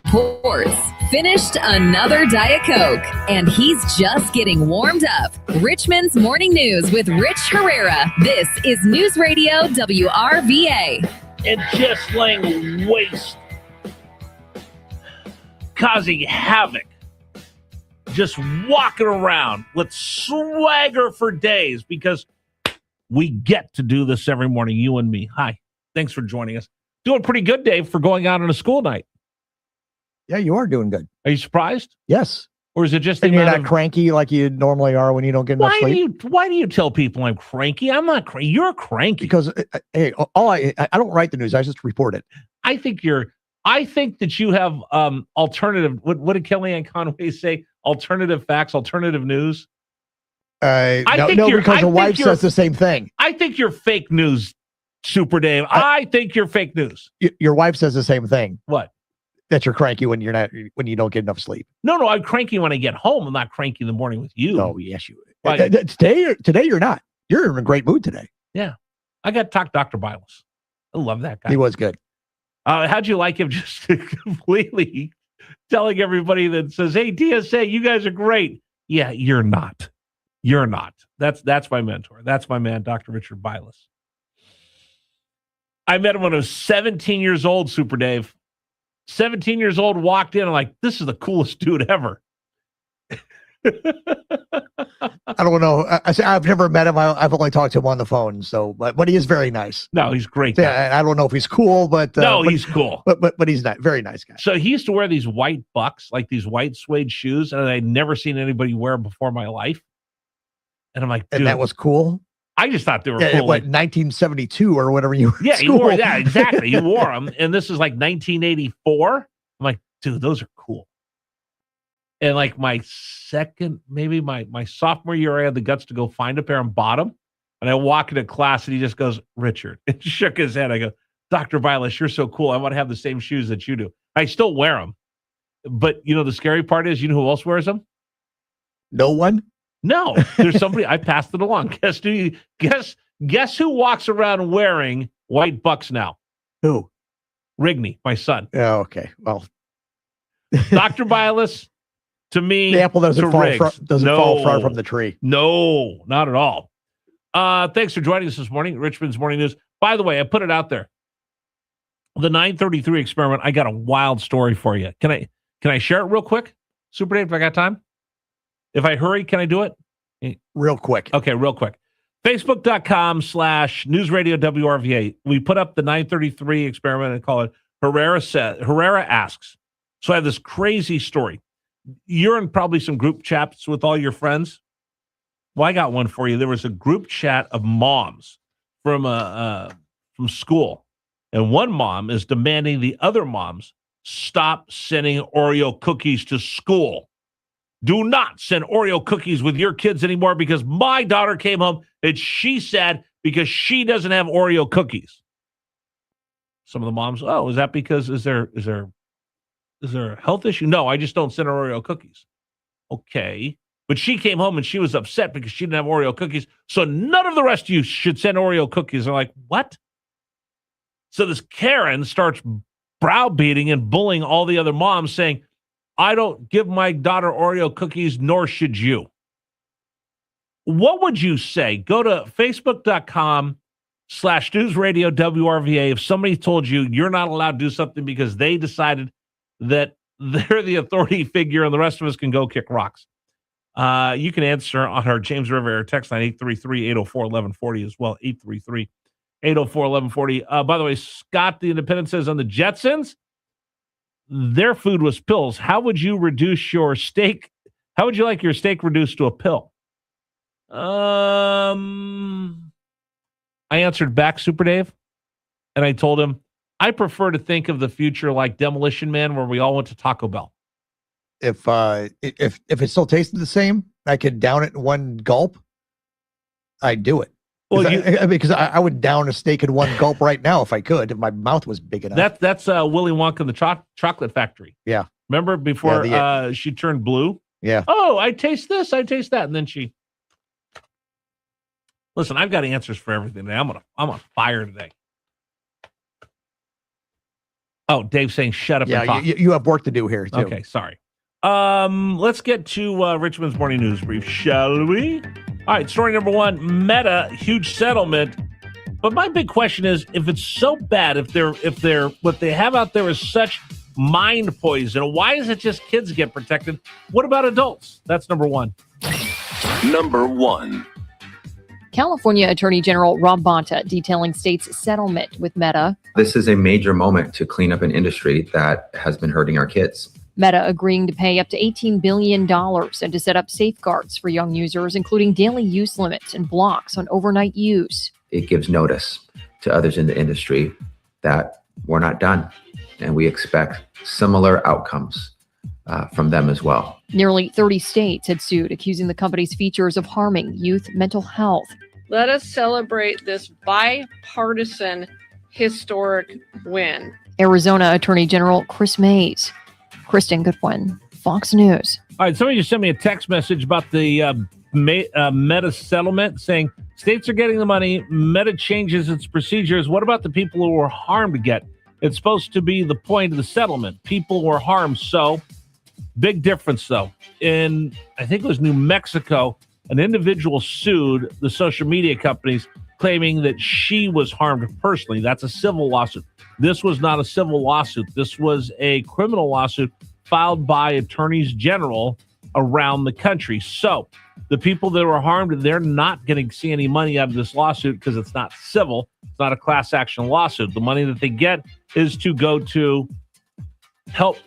reports. Finished another Diet Coke, and he's just getting warmed up. Richmond's Morning News with Rich Herrera. This is News Radio WRVA. And just laying waste, causing havoc, just walking around with swagger for days because we get to do this every morning, you and me. Hi, thanks for joining us. Doing pretty good, Dave, for going out on a school night. Yeah, you are doing good. Are you surprised? Yes. Or is it just and you're not cranky like you normally are when you don't get enough sleep? Why do you tell people I'm cranky? I'm not cranky. You're cranky. Because hey, I don't write the news. I just report it. I think that you have alternative. What did Kellyanne Conway say? Alternative facts, alternative news. Because the wife says the same thing. I think you're fake news, Super Dave. I think you're fake news. Your wife says the same thing. What? That you're cranky when you don't get enough sleep. No, I'm cranky when I get home. I'm not cranky in the morning with you. Oh, yes, you. Today you're not. You're in a great mood today. Yeah, I got to talk Dr. Biles. I love that guy. He was good. How'd you like him just completely telling everybody that says, "Hey, DSA, you guys are great." Yeah, you're not. You're not. That's my mentor. That's my man, Dr. Richard Biles. I met him when I was 17 years old, Super Dave. 17 years old, walked in, I'm like, this is the coolest dude ever. I don't know. I've never met him. I've only talked to him on the phone. So, but he is very nice. No, he's great. Yeah, I don't know if he's cool, but he's cool. But he's not very nice guy. So he used to wear these white Bucks, like these white suede shoes, and I'd never seen anybody wear before in my life. And I'm like, dude, and that was cool. I just thought they were cool. What, 1972 or whatever you were. Yeah, he wore that exactly. He wore them, and this is like 1984. I'm like, dude, those are cool. And like my second, maybe my sophomore year, I had the guts to go find a pair and bought them. And I walk into class, and he just goes, Richard, and shook his head. I go, Dr. Vilas, you're so cool. I want to have the same shoes that you do. I still wear them, but you know the scary part is, you know who else wears them? No one. No, there's somebody. I passed it along. Guess who walks around wearing white Bucks now? Who? Rigney, my son. Oh, okay. Well, Dr. Bilas, to me, the apple doesn't fall far from the tree. No, not at all. Thanks for joining us this morning, Richmond's Morning News. By the way, I put it out there. The 933 experiment. I got a wild story for you. Can I share it real quick, Super Dave? If I got time. If I hurry, can I do it? Real quick. Okay, real quick. Facebook.com/newsradio WRVA. We put up the 933 experiment and call it Herrera Asks. So I have this crazy story. You're in probably some group chats with all your friends. Well, I got one for you. There was a group chat of moms from school. And one mom is demanding the other moms stop sending Oreo cookies to school. Do not send Oreo cookies with your kids anymore because my daughter came home and she said because she doesn't have Oreo cookies. Some of the moms, oh, is that because is there a health issue? No, I just don't send her Oreo cookies. Okay. But she came home and she was upset because she didn't have Oreo cookies. So none of the rest of you should send Oreo cookies. They're like, what? So this Karen starts browbeating and bullying all the other moms saying, I don't give my daughter Oreo cookies, nor should you. What would you say? Go to Facebook.com/newsradio WRVA. If somebody told you you're not allowed to do something because they decided that they're the authority figure and the rest of us can go kick rocks. You can answer on our James River Air text line 833-804-1140 as well, 833-804-1140. By the way, Scott the Independent says on the Jetsons, their food was pills. How would you reduce your steak? How would you like your steak reduced to a pill? I answered back, Super Dave, and I told him, I prefer to think of the future like Demolition Man, where we all went to Taco Bell. If it still tasted the same, I could down it in one gulp. I'd do it. Well, because I would down a steak in one gulp right now if I could, if my mouth was big enough. That's Willy Wonka and the Chocolate Factory. Yeah. Remember before she turned blue? Yeah. Oh, I taste this, I taste that, and then she. Listen, I've got answers for everything today. I'm on fire today. Oh, Dave's saying shut up and talk. You have work to do here, too. Okay, sorry. Let's get to Richmond's morning news brief, shall we? All right, story number one, Meta, huge settlement. But my big question is, if it's so bad, if they're what they have out there is such mind poison, why is it just kids get protected? What about adults? That's number one. Number one. California Attorney General Rob Bonta detailing state's settlement with Meta. This is a major moment to clean up an industry that has been hurting our kids. Meta agreeing to pay up to $18 billion and to set up safeguards for young users, including daily use limits and blocks on overnight use. It gives notice to others in the industry that we're not done, and we expect similar outcomes from them as well. Nearly 30 states had sued, accusing the company's features of harming youth mental health. Let us celebrate this bipartisan historic win. Arizona Attorney General Chris Mays. Kristen Goodwin, Fox News. All right, somebody just sent me a text message about the Meta settlement saying states are getting the money. Meta changes its procedures. What about the people who were harmed again? It's supposed to be the point of the settlement. People were harmed. So big difference, though. In, I think it was New Mexico, an individual sued the social media companies claiming that she was harmed personally. That's a civil lawsuit. This was not a civil lawsuit. This was a criminal lawsuit filed by attorneys general around the country. So the people that were harmed, they're not going to see any money out of this lawsuit because it's not civil. It's not a class action lawsuit. The money that they get is to go to help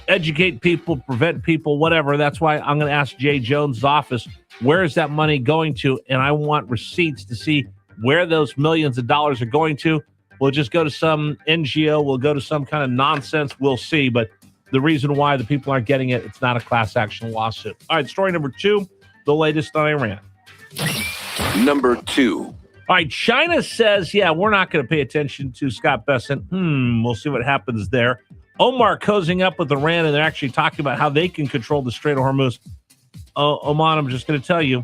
educate people, prevent people, whatever. That's why I'm going to ask Jay Jones' office, where is that money going to? And I want receipts to see where those millions of dollars are going to. We'll just go to some NGO. We'll go to some kind of nonsense. We'll see. But the reason why the people aren't getting it, it's not a class action lawsuit. All right, story number two, the latest on Iran. Number two. All right, China says, yeah, we're not going to pay attention to Scott Bessent. We'll see what happens there. Omar cozying up with Iran, and they're actually talking about how they can control the Strait of Hormuz. Oman, I'm just going to tell you,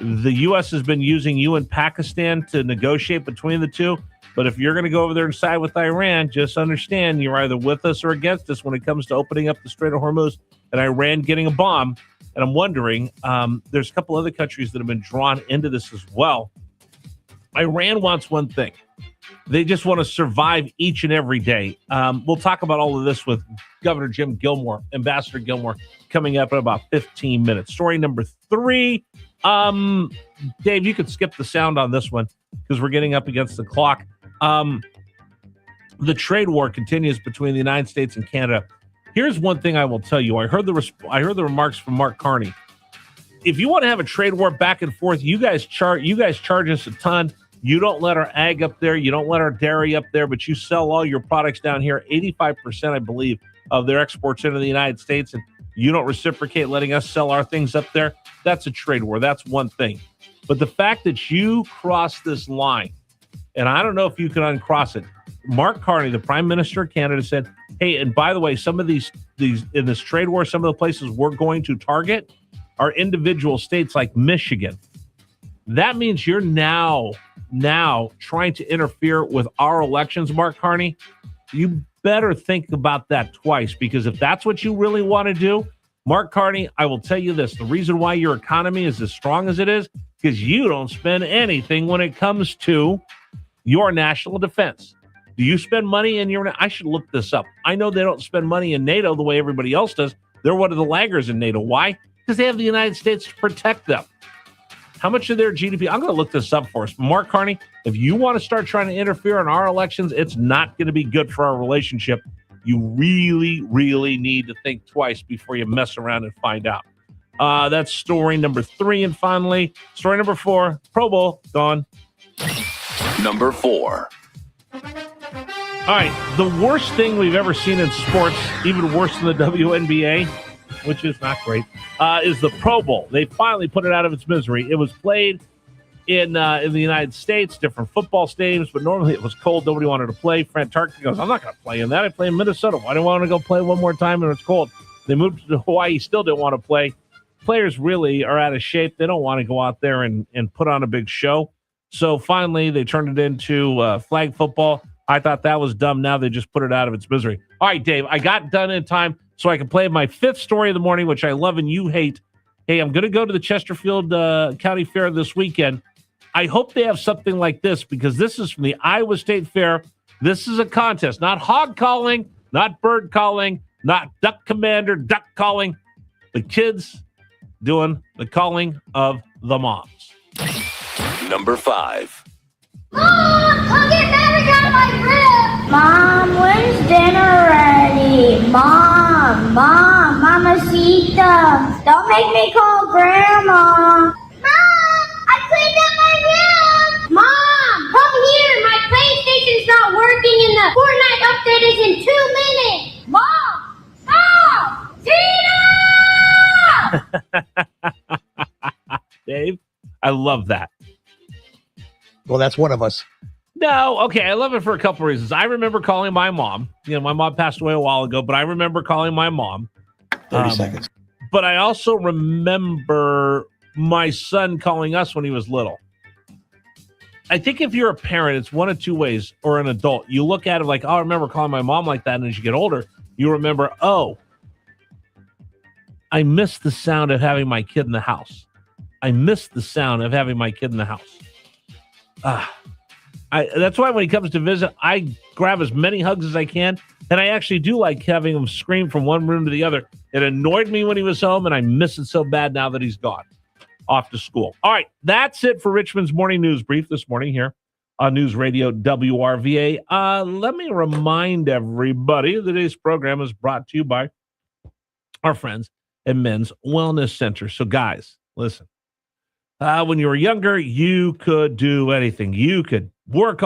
the U.S. has been using you and Pakistan to negotiate between the two. But if you're going to go over there and side with Iran, just understand you're either with us or against us when it comes to opening up the Strait of Hormuz and Iran getting a bomb. And I'm wondering, there's a couple other countries that have been drawn into this as well. Iran wants one thing. They just want to survive each and every day. We'll talk about all of this with Governor Jim Gilmore, Ambassador Gilmore, coming up in about 15 minutes. Story number three. Dave, you could skip the sound on this one because we're getting up against the clock. The trade war continues between the United States and Canada. Here's one thing I will tell you. I heard the remarks from Mark Carney. If you want to have a trade war back and forth, you guys charge us a ton. You don't let our ag up there. You don't let our dairy up there, but you sell all your products down here. 85%, I believe, of their exports into the United States, and you don't reciprocate letting us sell our things up there. That's a trade war. That's one thing. But the fact that you cross this line, and I don't know if you can uncross it. Mark Carney, the Prime Minister of Canada, said, hey, and by the way, some of these in this trade war, some of the places we're going to target are individual states like Michigan. That means you're now trying to interfere with our elections, Mark Carney. You better think about that twice, because if that's what you really want to do, Mark Carney, I will tell you this. The reason why your economy is as strong as it is, because you don't spend anything when it comes to your national defense. Do you spend money in your... I should look this up. I know they don't spend money in NATO the way everybody else does. They're one of the laggards in NATO. Why? Because they have the United States to protect them. How much of their GDP? I'm going to look this up for us. Mark Carney, if you want to start trying to interfere in our elections, it's not going to be good for our relationship. You really, really need to think twice before you mess around and find out. That's story number three. And finally, story number four, Pro Bowl, gone. Number four. All right, the worst thing we've ever seen in sports, even worse than the WNBA, which is not great, is the Pro Bowl. They finally put it out of its misery. It was played in the United States, different football stadiums, but normally it was cold. Nobody wanted to play. Frank Tarkin goes, I'm not going to play in that. I play in Minnesota. Why do I want to go play one more time when it's cold? They moved to Hawaii, still didn't want to play. Players really are out of shape. They don't want to go out there and put on a big show. So finally, they turned it into flag football. I thought that was dumb. Now they just put it out of its misery. All right, Dave, I got done in time so I can play my fifth story of the morning, which I love and you hate. Hey, I'm going to go to the Chesterfield County Fair this weekend. I hope they have something like this because this is from the Iowa State Fair. This is a contest, not hog calling, not bird calling, not duck commander, duck calling. The kids doing the calling of the moms. Number 5. Mom, come get Maverick out of my crib! Mom, when's dinner ready? Mom, Mamacita. Don't make me call Grandma. Mom, I cleaned up my room! Mom, come here! My PlayStation's not working and the Fortnite update is in 2 minutes! Mom! Mom! Tina! Dave, I love that. Well, that's one of us. No, okay, I love it for a couple of reasons. I remember calling my mom. My mom passed away a while ago, but I remember calling my mom. 30 seconds. But I also remember my son calling us when he was little. I think if you're a parent, it's one of two ways, or an adult. You look at it like, oh, I remember calling my mom like that, and as you get older, you remember, oh, I miss the sound of having my kid in the house. I miss the sound of having my kid in the house. That's why when he comes to visit, I grab as many hugs as I can, and I actually do like having him scream from one room to the other. It annoyed me when he was home, and I miss it so bad now that he's gone off to school. All right, that's it for Richmond's Morning News Brief this morning here on News Radio WRVA. Let me remind everybody that today's program is brought to you by our friends at Men's Wellness Center. So, guys, listen. When you were younger, you could do anything. You could work